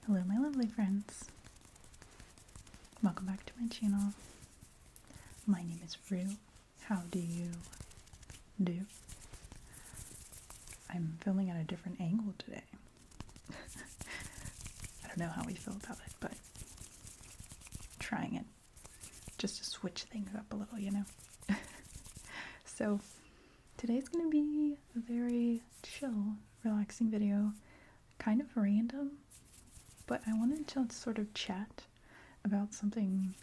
Hello my lovely friends. Welcome back to my channel. My name is Rue. How do you do? I'm filming at a different angle today. I don't know how we feel about it, but trying it just to switch things up a little, you know? So today's gonna be a very chill, relaxing video, kind of random, but I wanted to sort of chat about something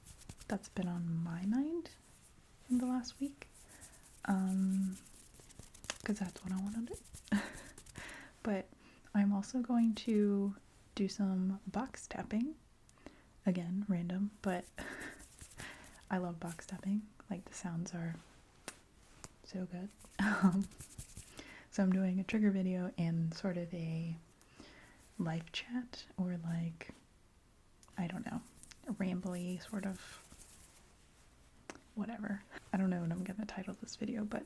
that's been on my mind in the last week, because that's what I want to do. But I'm also going to do some box tapping. Again, random, but I love box tapping. Like, the sounds are so good. So I'm doing a trigger video and sort of a live chat, or like, I don't know, a rambly sort of whatever. I don't know what I'm gonna title this video, but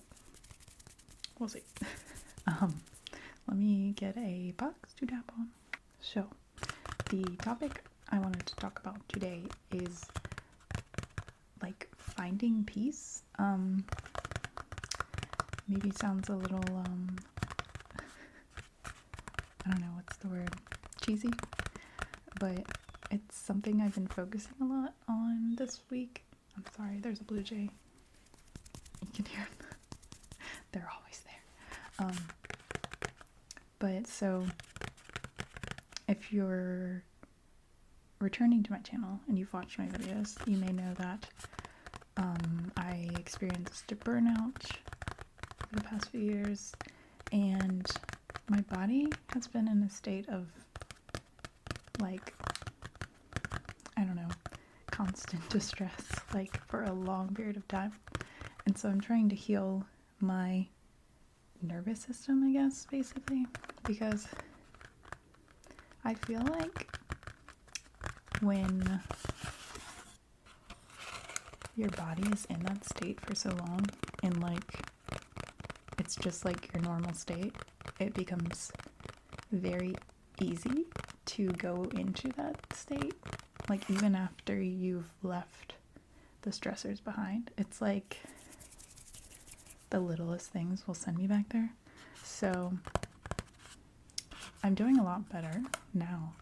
we'll see. Let me get a box to tap on. So the topic I wanted to talk about today is like finding peace. Maybe sounds a little I don't know, what's the word, cheesy, but it's something I've been focusing a lot on this week. I'm sorry, there's a blue jay. You can hear them. They're always there. But so if you're returning to my channel and you've watched my videos, you may know that I experienced a burnout for the past few years, and my body has been in a state of, like, I don't know, constant distress, like, for a long period of time. And so I'm trying to heal my nervous system, I guess, basically, because I feel like when your body is in that state for so long, and like it's just like your normal state, it becomes very easy to go into that state, like even after you've left the stressors behind. It's like the littlest things will send me back there. So I'm doing a lot better now,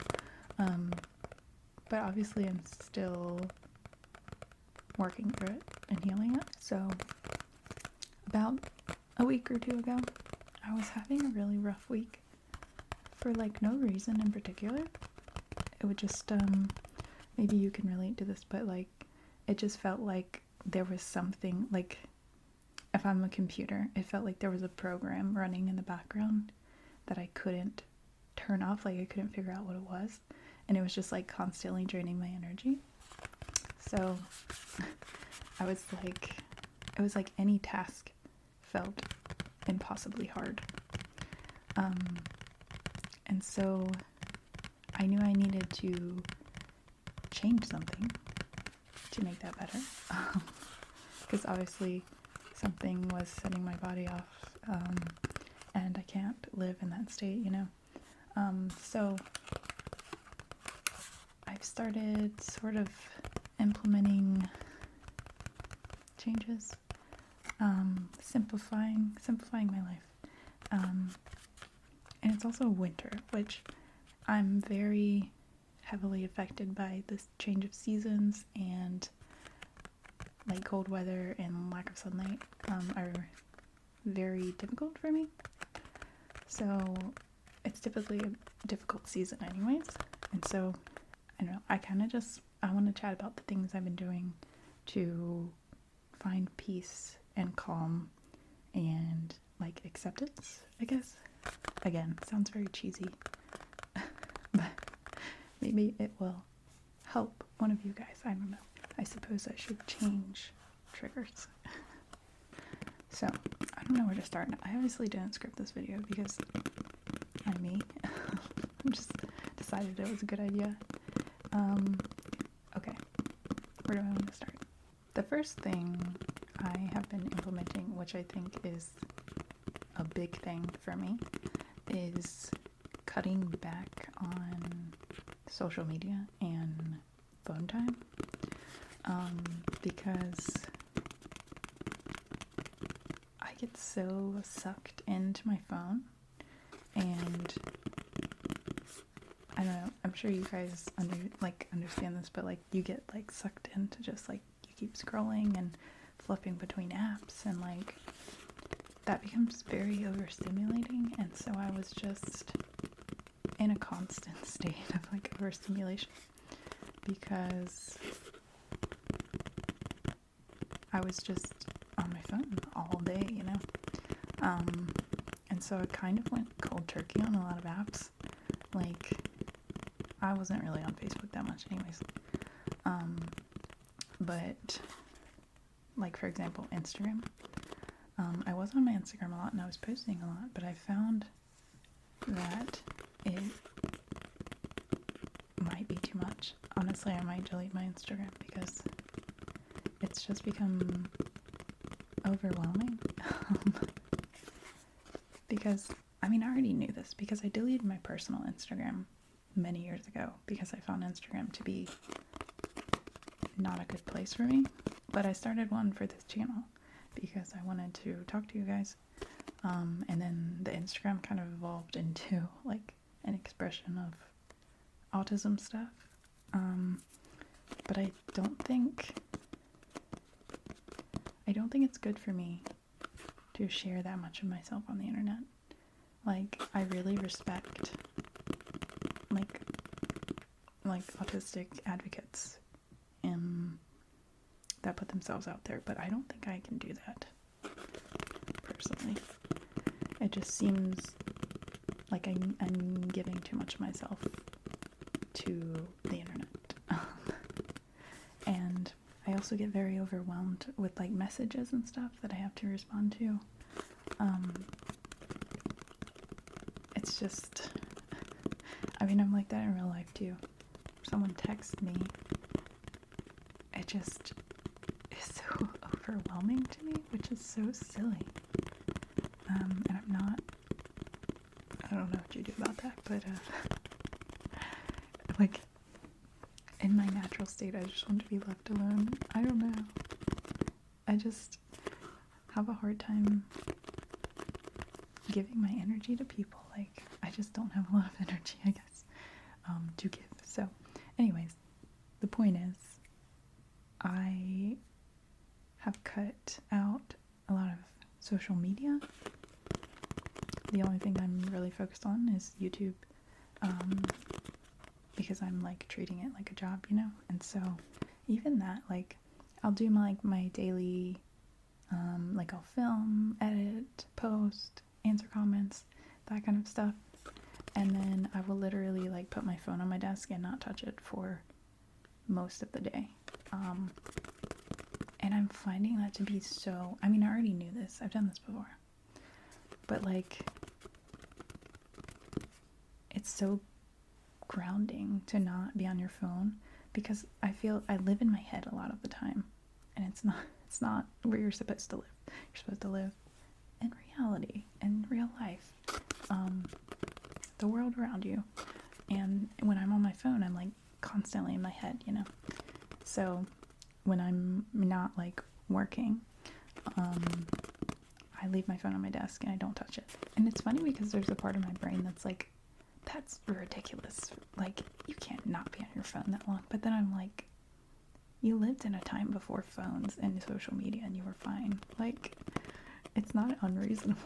but obviously I'm still working through it and healing it. So about a week or two ago, I was having a really rough week for like no reason in particular. It would just maybe you can relate to this, but like it just felt like there was something, like if I'm a computer, it felt like there was a program running in the background that I couldn't turn off, like I couldn't figure out what it was, and it was just like constantly draining my energy. So I was like, it was like any task felt impossibly hard. And so I knew I needed to change something to make that better, because obviously something was setting my body off, and I can't live in that state, you know. So I've started sort of implementing changes, simplifying my life. And it's also winter, which I'm very heavily affected by this change of seasons, and like cold weather and lack of sunlight are very difficult for me. So it's typically a difficult season anyways. And so I don't know, I want to chat about the things I've been doing to find peace and calm and like acceptance, I guess. Again, sounds very cheesy, but maybe it will help one of you guys. I don't know. I suppose I should change triggers. So I don't know where to start. I obviously didn't script this video because I'm me. I just decided it was a good idea. Okay, where do I want to start? The first thing I have been implementing, which I think is a big thing for me, is cutting back on social media and phone time, because I get so sucked into my phone, and I don't know, I'm sure you guys understand this, but like you get like sucked into just like you keep scrolling and flipping between apps, and like that becomes very overstimulating. And so I was just in a constant state of like overstimulation because I was just on my phone all day, you know. And so I kind of went cold turkey on a lot of apps. Like, I wasn't really on Facebook that much anyways. But like, for example, Instagram. I was on my Instagram a lot and I was posting a lot, but I found that it might be too much. Honestly, I might delete my Instagram because it's just become overwhelming. Because, I mean, I already knew this because I deleted my personal Instagram many years ago because I found Instagram to be not a good place for me. But I started one for this channel because I wanted to talk to you guys. And then the Instagram kind of evolved into like an expression of autism stuff. But I don't think it's good for me to share that much of myself on the internet. Like, I really respect like autistic advocates that put themselves out there, but I don't think I can do that personally. It just seems like I'm giving too much of myself to the internet. And I also get very overwhelmed with like messages and stuff that I have to respond to. It's just, I mean, I'm like that in real life too. If someone texts me, it just is so overwhelming to me, which is so silly. And I don't know what you do about that, but like, in my natural state, I just want to be left alone. I don't know. I just have a hard time giving my energy to people. Like, I just don't have a lot of energy, I guess, to give. So, anyways, the point is, I have cut out a lot of social media. The only thing I'm really focused on is YouTube, because I'm like treating it like a job, you know. And so even that, like, I'll do my daily, like, I'll film, edit, post, answer comments, that kind of stuff, and then I will literally like put my phone on my desk and not touch it for most of the day. And I'm finding that to be so, I mean, I already knew this, I've done this before, but like, it's so grounding to not be on your phone, because I feel I live in my head a lot of the time, and it's not where you're supposed to live. You're supposed to live in reality, in real life, the world around you. And when I'm on my phone, I'm like constantly in my head, you know. So when I'm not like working, I leave my phone on my desk and I don't touch it. And it's funny because there's a part of my brain that's like, that's ridiculous. Like, you can't not be on your phone that long. But then I'm like, you lived in a time before phones and social media and you were fine. Like, it's not unreasonable.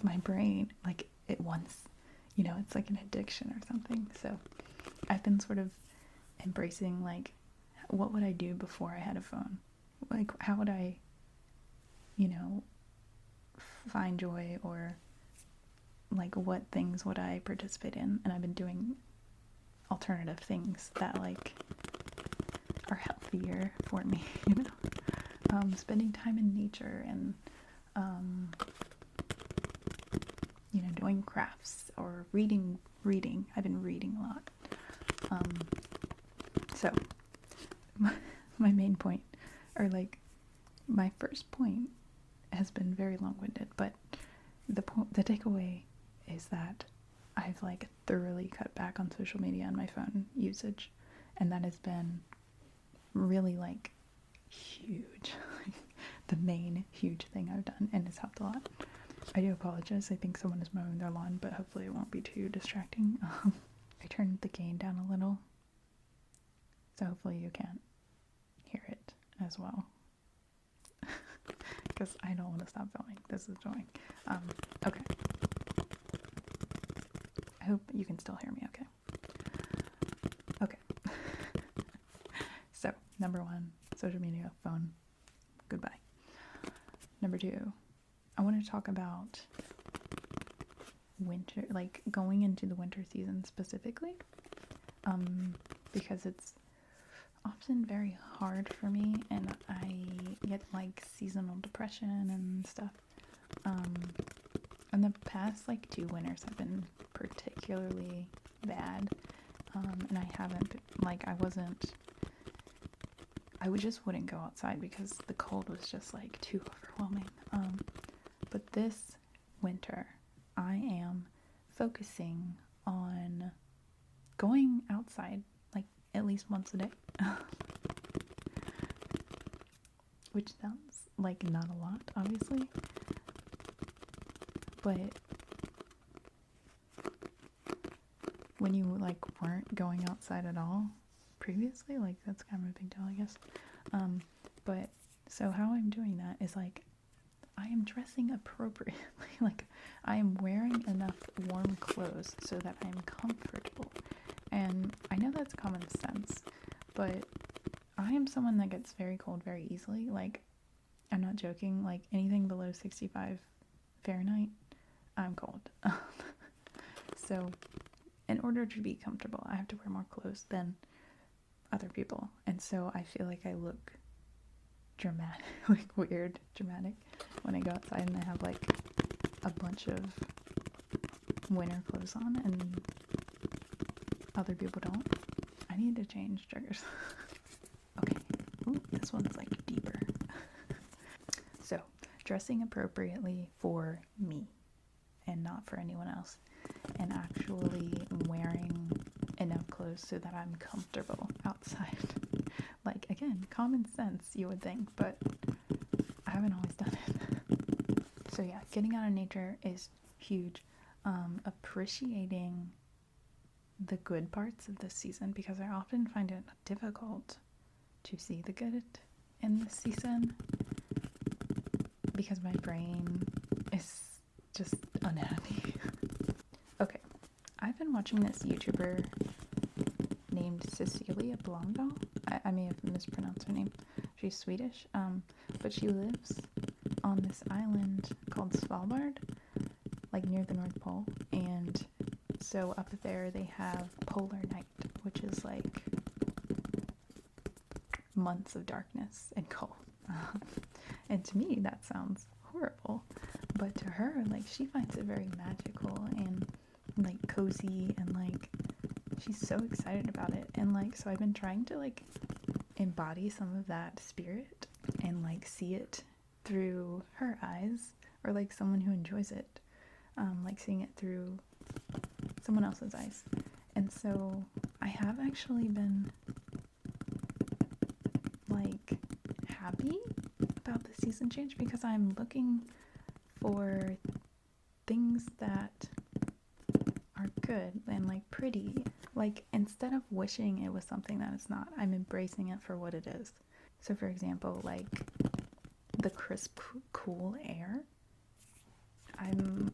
My brain, like, it wants, you know, it's like an addiction or something. So I've been sort of embracing, like, what would I do before I had a phone? Like, how would I, you know, find joy, or like what things would I participate in? And I've been doing alternative things that like are healthier for me, you know. Spending time in nature and you know, doing crafts or reading. I've been reading a lot. So my main point, or like my first point, has been very long-winded, but the takeaway is that I I've like thoroughly cut back on social media and my phone usage, and that has been really like huge. The main huge thing I've done, and it's helped a lot. I do apologize. I think someone is mowing their lawn, but hopefully it won't be too distracting. I turned the gain down a little, so hopefully you can hear it as well. Because I don't want to stop filming. This is annoying. Okay. I hope you can still hear me okay. Okay. So, number 1, social media, phone, goodbye. Number 2, I want to talk about winter, like going into the winter season specifically, because it's often very hard for me, and I get like seasonal depression and stuff. And the past like 2 winters have been particularly bad, and I haven't, like, I just wouldn't go outside because the cold was just like too overwhelming. But this winter, I am focusing on going outside like at least once a day. Which sounds like not a lot, obviously. But when you like weren't going outside at all previously, like that's kind of a big deal, I guess. But so how I'm doing that is like I am dressing appropriately. Like I am wearing enough warm clothes so that I am comfortable. And I know that's common sense, but I am someone that gets very cold very easily. Like, I'm not joking, like anything below 65 Fahrenheit, I'm cold. So in order to be comfortable, I have to wear more clothes than other people. And so I feel like I look dramatic, like weird dramatic when I go outside and I have like a bunch of winter clothes on and other people don't. I need to change triggers. Okay. Ooh, this one's like deeper. So, dressing appropriately for me and not for anyone else, and actually wearing enough clothes so that I'm comfortable outside. Like, again, common sense, you would think, but I haven't always done it. So yeah, getting out of nature is huge. Appreciating the good parts of this season, because I often find it difficult to see the good in this season because my brain is just unhappy. Okay, I've been watching this YouTuber named Cecilia Blondal. I may have mispronounced her name. She's Swedish, but she lives on this island called Svalbard, like near the North Pole, and so up there they have polar night, which is like months of darkness and cold. And to me that sounds horrible, but to her, like, she finds it very magical and like cozy, and like she's so excited about it. And like, so I've been trying to like embody some of that spirit and like see it through her eyes, or like someone who enjoys it, like seeing it through someone else's eyes. And so I have actually been like happy about the season change, because I'm looking for things that are good and like pretty. Like, instead of wishing it was something that it's not, I'm embracing it for what it is. So for example, like the crisp, cool air, I'm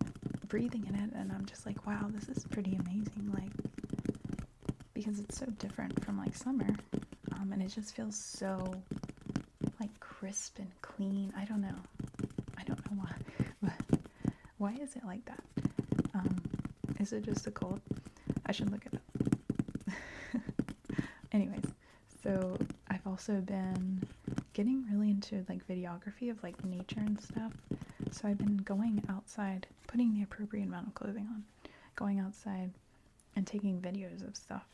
breathing in it and I'm just like, wow, this is pretty amazing. Like, because it's so different from like summer, and it just feels so like crisp and clean. I don't know why, but why is it like that? Is it just the cold? I should look it up. Anyways, so I've also been getting really into like videography of like nature and stuff. So I've been going outside, putting the appropriate amount of clothing on, going outside and taking videos of stuff.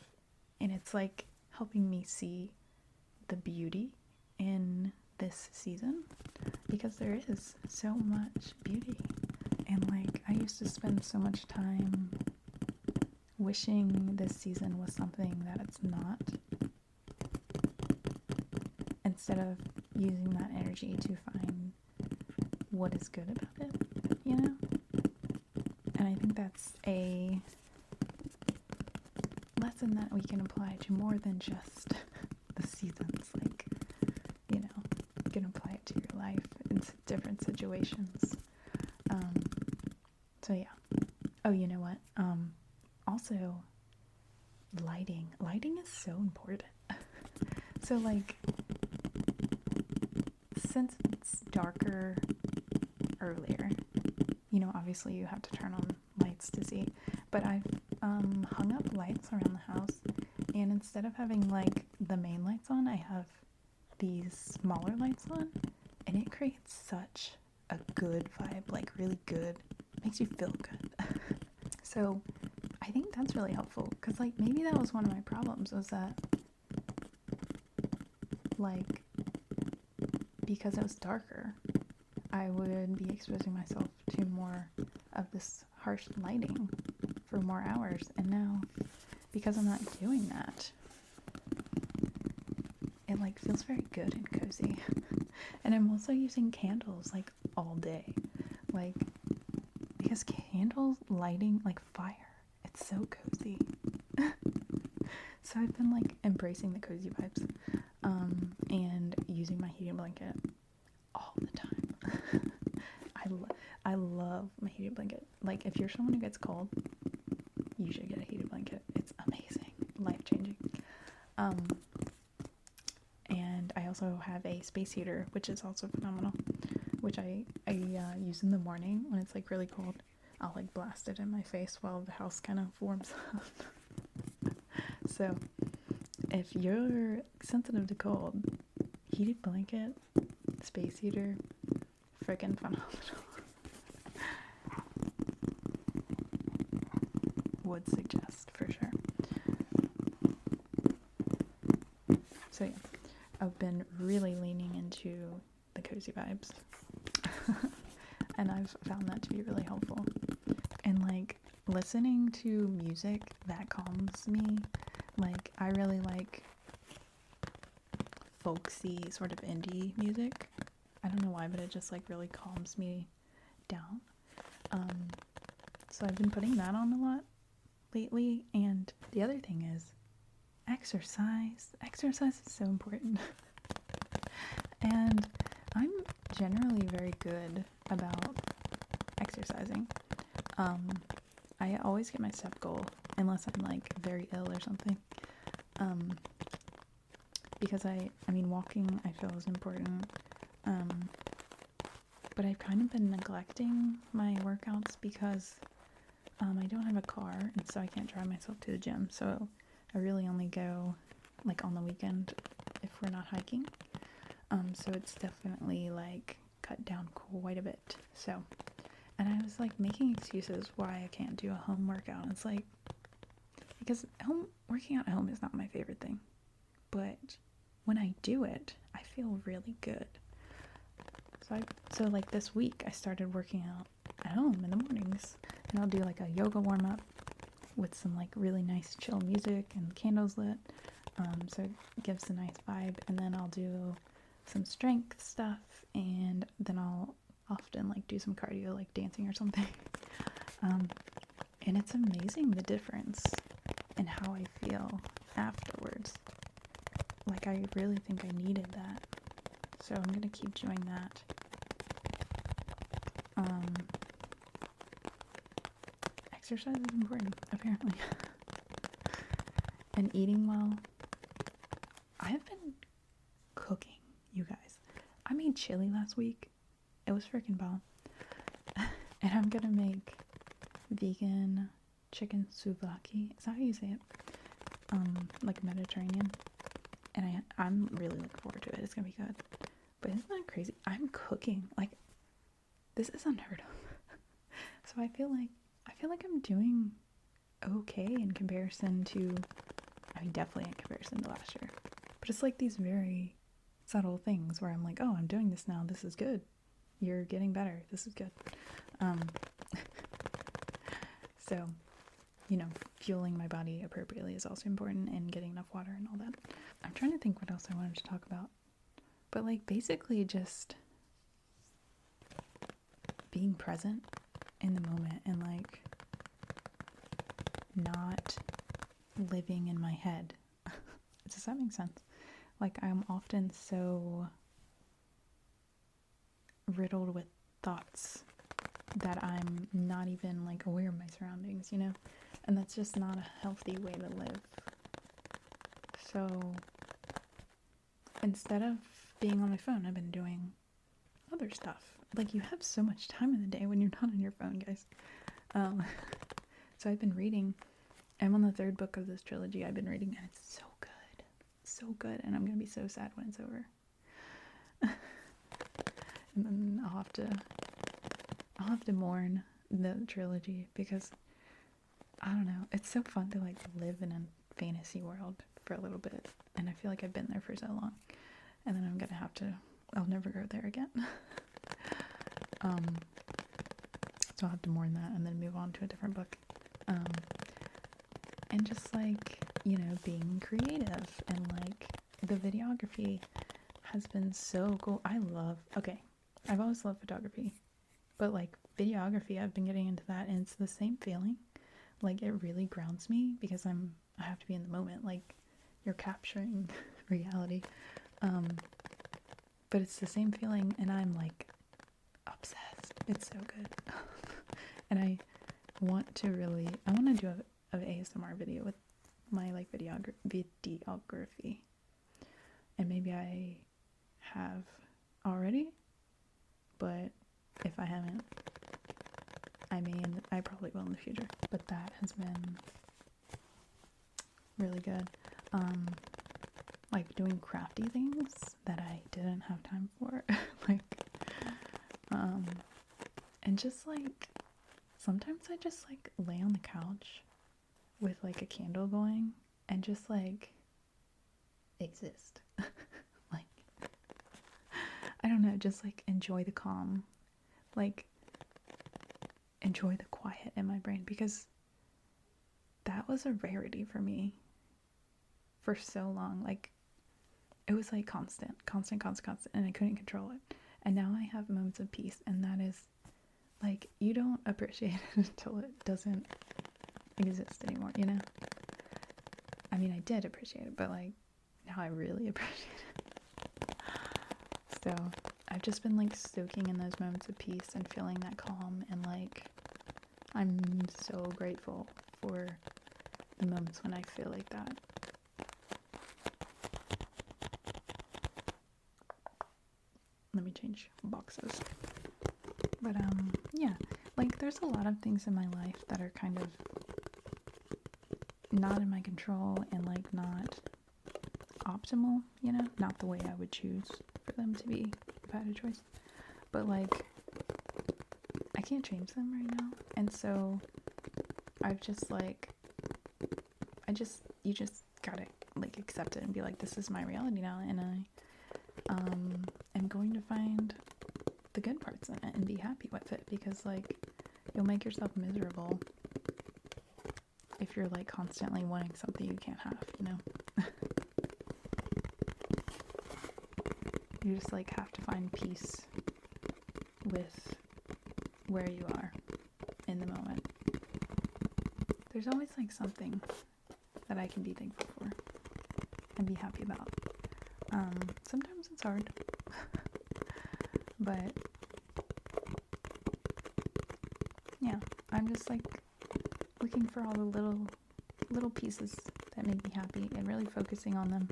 And it's like helping me see the beauty in this season, because there is so much beauty. And like, I used to spend so much time wishing this season was something that it's not, instead of using that energy to find what is good about it, you know? And I think that's a lesson that we can apply to more than just the seasons. Like, you know, you can apply it to your life in different situations. So yeah. Oh, you know what? Also, lighting. Lighting is so important. So like, since it's darker earlier, you know, obviously you have to turn on lights to see, but I've hung up lights around the house, and instead of having like the main lights on, I have these smaller lights on, and it creates such a good vibe, like really good, makes you feel good. So I think that's really helpful, because like maybe that was one of my problems, was that like, because it was darker, I would be exposing myself to more of this harsh lighting for more hours, and now because I'm not doing that, it like feels very good and cozy. And I'm also using candles like all day, like, because candles lighting like fire, it's so cozy. So I've been like embracing the cozy vibes, and using my heating blanket all the time. I love my heated blanket. Like, if you're someone who gets cold, you should get a heated blanket. It's amazing, life-changing. And I also have a space heater, which is also phenomenal, which I use in the morning when it's like really cold. I'll like blast it in my face while the house kind of warms up. So if you're sensitive to cold, heated blanket, space heater, freaking phenomenal. Would suggest for sure. So yeah, I've been really leaning into the cozy vibes. And I've found that to be really helpful. And like, listening to music that calms me, like I really like folksy sort of indie music. I don't know why, but it just like really calms me down. So I've been putting that on a lot lately. And the other thing is exercise. Exercise is so important. And I'm generally very good about exercising. I always get my step goal, unless I'm like very ill or something. Because I mean, walking I feel is important. But I've kind of been neglecting my workouts because I don't have a car, and so I can't drive myself to the gym. So I really only go like on the weekend if we're not hiking. So it's definitely like cut down quite a bit. So, and I was like making excuses why I can't do a home workout. It's like, because working out at home is not my favorite thing, but when I do it, I feel really good. So like this week I started working out at home in the mornings, and I'll do like a yoga warm up with some like really nice chill music and candles lit. So it gives a nice vibe, and then I'll do some strength stuff, and then I'll often like do some cardio, like dancing or something. And it's amazing the difference in how I feel afterwards. Like, I really think I needed that, so I'm gonna keep doing that. Exercise is important, apparently. And eating well. I have been cooking, you guys. I made chili last week. It was freaking bomb. And I'm gonna make vegan chicken souvlaki. Is that how you say it? Like Mediterranean. And I'm really looking forward to it. It's gonna be good. But isn't that crazy? I'm cooking. Like, this is unheard of. So I feel like I'm doing okay in comparison to, I mean, definitely in comparison to last year. But it's like these very subtle things where I'm like, oh, I'm doing this now. This is good. You're getting better. This is good. So fueling my body appropriately is also important, and getting enough water and all that. I'm trying to think what else I wanted to talk about. But like basically just being present in the moment and like not living in my head. Does that make sense? Like I'm often so riddled with thoughts that I'm not even like aware of my surroundings, and that's just not a healthy way to live. So instead of being on my phone, I've been doing other stuff. Like you have so much time in the day when you're not on your phone, guys. So I've been reading. I'm on the 3rd book of this trilogy I've been reading, and it's so good, and I'm gonna be so sad when it's over. And then I'll have to mourn the trilogy, because I don't know, it's so fun to like live in a fantasy world for a little bit, and I feel like I've been there for so long, and then I'll never go there again. So I'll have to mourn that and then move on to a different book. And just like, being creative, and like the videography has been so cool. I've always loved photography, but like videography, I've been getting into that, and it's the same feeling. Like it really grounds me, because I have to be in the moment. Like you're capturing reality. But it's the same feeling, and I'm like obsessed. It's so good. And I want to do a ASMR video with my like videography. And maybe I have already, but if I haven't, I probably will in the future. But that has been really good. Like doing crafty things that I didn't have time for. And just like, sometimes I just like lay on the couch with like a candle going and just like exist. Like, I don't know, just like enjoy the calm, like enjoy the quiet in my brain, because that was a rarity for me for so long. Like it was like constant, and I couldn't control it. And now I have moments of peace, and that is like, you don't appreciate it until it doesn't exist anymore, I mean, I did appreciate it, but like now I really appreciate it. So I've just been like soaking in those moments of peace and feeling that calm, and like I'm so grateful for the moments when I feel like that. Let me change boxes. But yeah, like there's a lot of things in my life that are kind of not in my control, and like not optimal, not the way I would choose for them to be if I had a choice. But like I can't change them right now, and so I've just like, you just gotta like accept it and be like, this is my reality now, and I am going to find the good parts in it and be happy with it, because like you'll make yourself miserable if you're like constantly wanting something you can't have, You just like have to find peace with where you are in the moment. There's always like something that I can be thankful for and be happy about. Sometimes it's hard, but yeah, I'm just like looking for all the little pieces that make me happy and really focusing on them,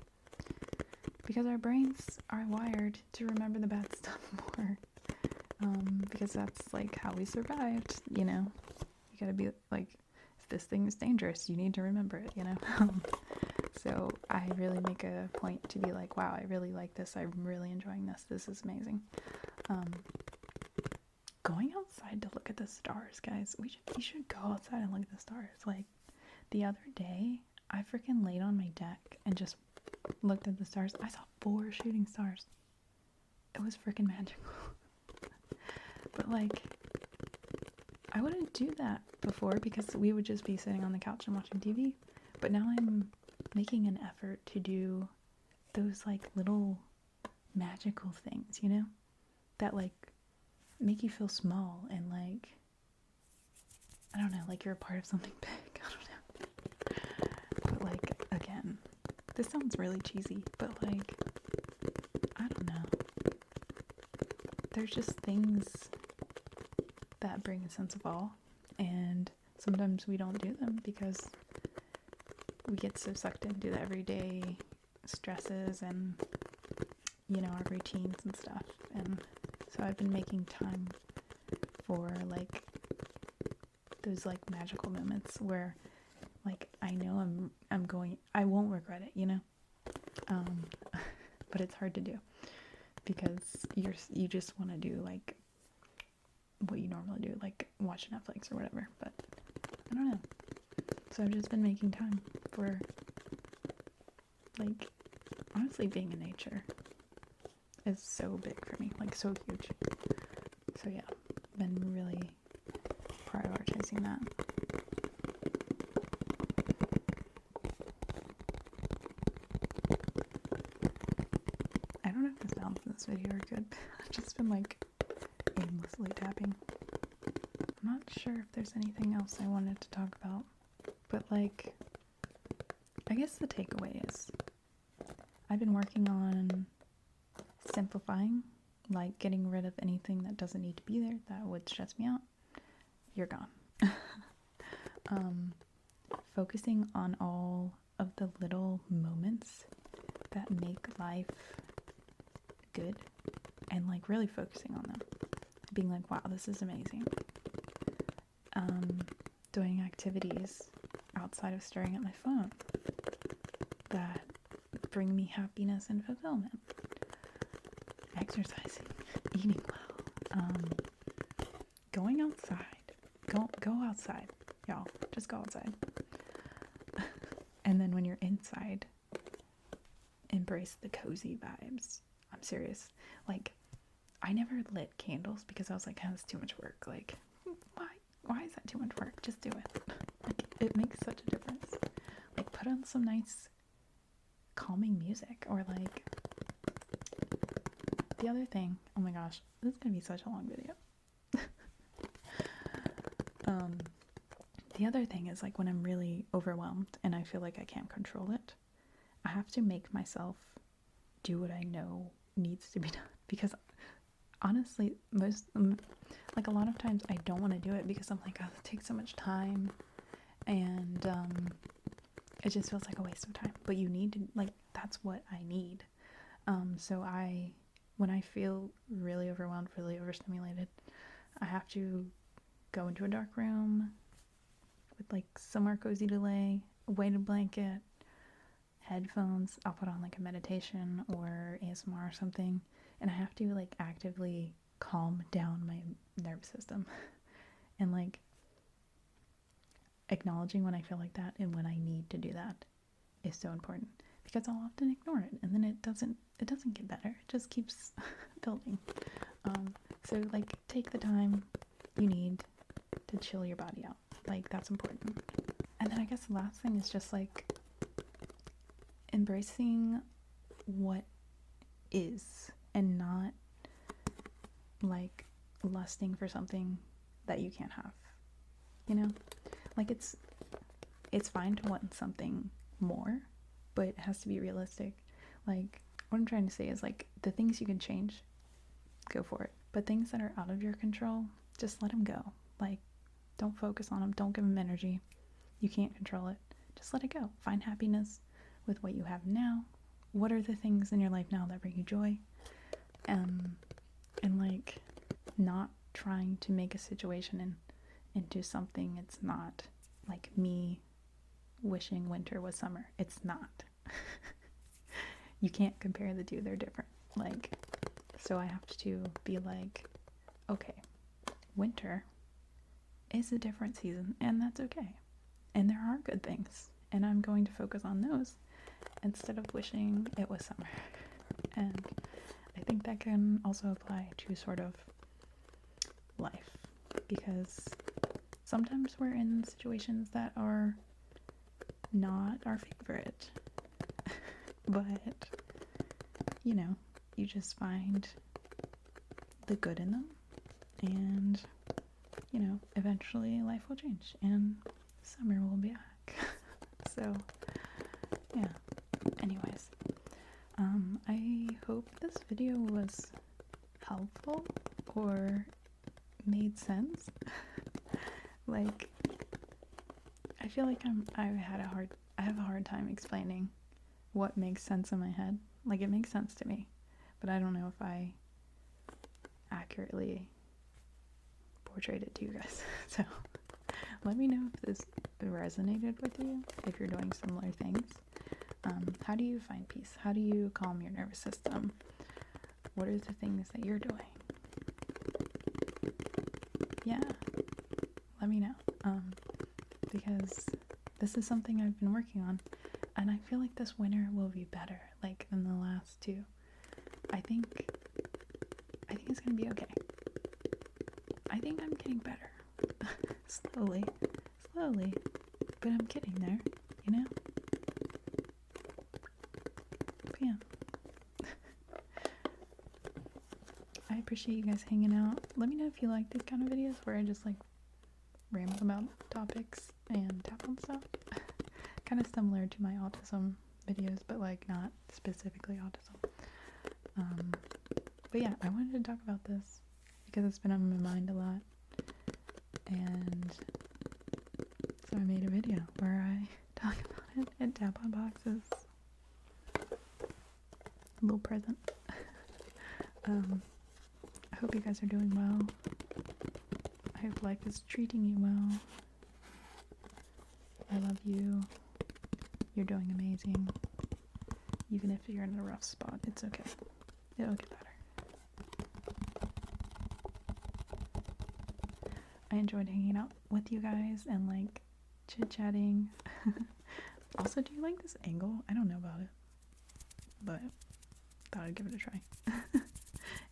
because our brains are wired to remember the bad stuff more, because that's like how we survived, you gotta be like, if this thing is dangerous, you need to remember it, So I really make a point to be like, wow, I really like this, I'm really enjoying this is amazing. Going outside to look at the stars, guys. You should go outside and look at the stars. Like the other day, I freaking laid on my deck and just looked at the stars. I saw 4 shooting stars. It was freaking magical. But like, I wouldn't do that before because we would just be sitting on the couch and watching TV. But now I'm making an effort to do those like little magical things, you know? That like make you feel small and like, I don't know, like you're a part of something big. I don't know. But like, again, this sounds really cheesy, but like, I don't know. There's just things that bring a sense of awe, and sometimes we don't do them because we get so sucked into the everyday stresses and, you know, our routines and stuff. And so I've been making time for like those like magical moments where like I know I won't regret it, you know. But it's hard to do because you just want to do like what you normally do, like watch Netflix or whatever. But I don't know. So I've just been making time for like honestly being in nature is so big for me, like so huge. So yeah, been really prioritizing that. I don't know if the sounds in this video are good. I've just been like aimlessly tapping. I'm not sure if there's anything else I wanted to talk about, but like, I guess the takeaway is I've been working on simplifying, like getting rid of anything that doesn't need to be there that would stress me out. You're gone. Focusing on all of the little moments that make life good and like really focusing on them. Being like, wow, this is amazing. Doing activities outside of staring at my phone that bring me happiness and fulfillment. Exercising, eating well, going outside. Go outside, y'all. Just go outside. And then when you're inside, embrace the cozy vibes. I'm serious. Like, I never lit candles because I was like, oh, it's too much work. Like, why is that too much work? Just do it. Like, it makes such a difference. Like, put on some nice calming music, or like, the other thing, oh my gosh, this is gonna be such a long video. The other thing is like when I'm really overwhelmed and I feel like I can't control it, I have to make myself do what I know needs to be done, because honestly, like a lot of times I don't want to do it because I'm like, oh, it takes so much time, and it just feels like a waste of time. But you need to, like, that's what I need. So when I feel really overwhelmed, really overstimulated, I have to go into a dark room with like somewhere cozy to lay, a weighted blanket, headphones. I'll put on like a meditation or ASMR or something, and I have to like actively calm down my nervous system. And like acknowledging when I feel like that and when I need to do that is so important, because I'll often ignore it and then it doesn't get better. It just keeps building. So like take the time you need to chill your body out. Like, that's important. And then I guess the last thing is just like embracing what is and not like lusting for something that you can't have, you know? Like, it's fine to want something more, but it has to be realistic. Like, what I'm trying to say is like the things you can change, go for it. But things that are out of your control, just let them go. Like, don't focus on them. Don't give them energy. You can't control it. Just let it go. Find happiness with what you have now. What are the things in your life now that bring you joy? And like not trying to make a situation into something it's not. Like me wishing winter was summer. It's not. You can't compare the two. They're different. Like, so I have to be like, okay, winter is a different season, and that's okay. And there are good things, and I'm going to focus on those instead of wishing it was summer. And I think that can also apply to sort of life, because sometimes we're in situations that are not our favorite, but you know, you just find the good in them, and you know, eventually life will change and summer will be back. So yeah, anyways, I hope this video was helpful or made sense. Like, I feel like I have a hard time explaining what makes sense in my head. Like, it makes sense to me, but I don't know if I accurately portrayed it to you guys. So let me know if this resonated with you, if you're doing similar things. How do you find peace? How do you calm your nervous system? What are the things that you're doing? Yeah, let me know. Because this is something I've been working on, and I feel like this winter will be better, like, than the last two. I think it's gonna be okay. I think I'm getting better. slowly, but I'm getting there, you know? But yeah. I appreciate you guys hanging out. Let me know if you like these kind of videos where I just, like, ramble about topics and tap on stuff. Kind of similar to my autism videos, but, like, not specifically autism. But yeah, I wanted to talk about this because it's been on my mind a lot, and so I made a video where I talk about it and tap on boxes. A little present. I hope you guys are doing well. I hope life is treating you well. I love you. You're doing amazing. Even if you're in a rough spot, it's okay. It'll get better. I enjoyed hanging out with you guys and, like, chit-chatting. Also, do you like this angle? I don't know about it, but thought I'd give it a try.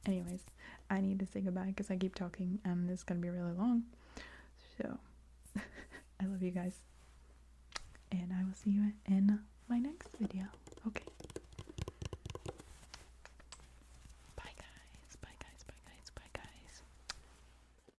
Anyways, I need to say goodbye because I keep talking and it's gonna be really long. So, I love you guys, and I will see you in my next video.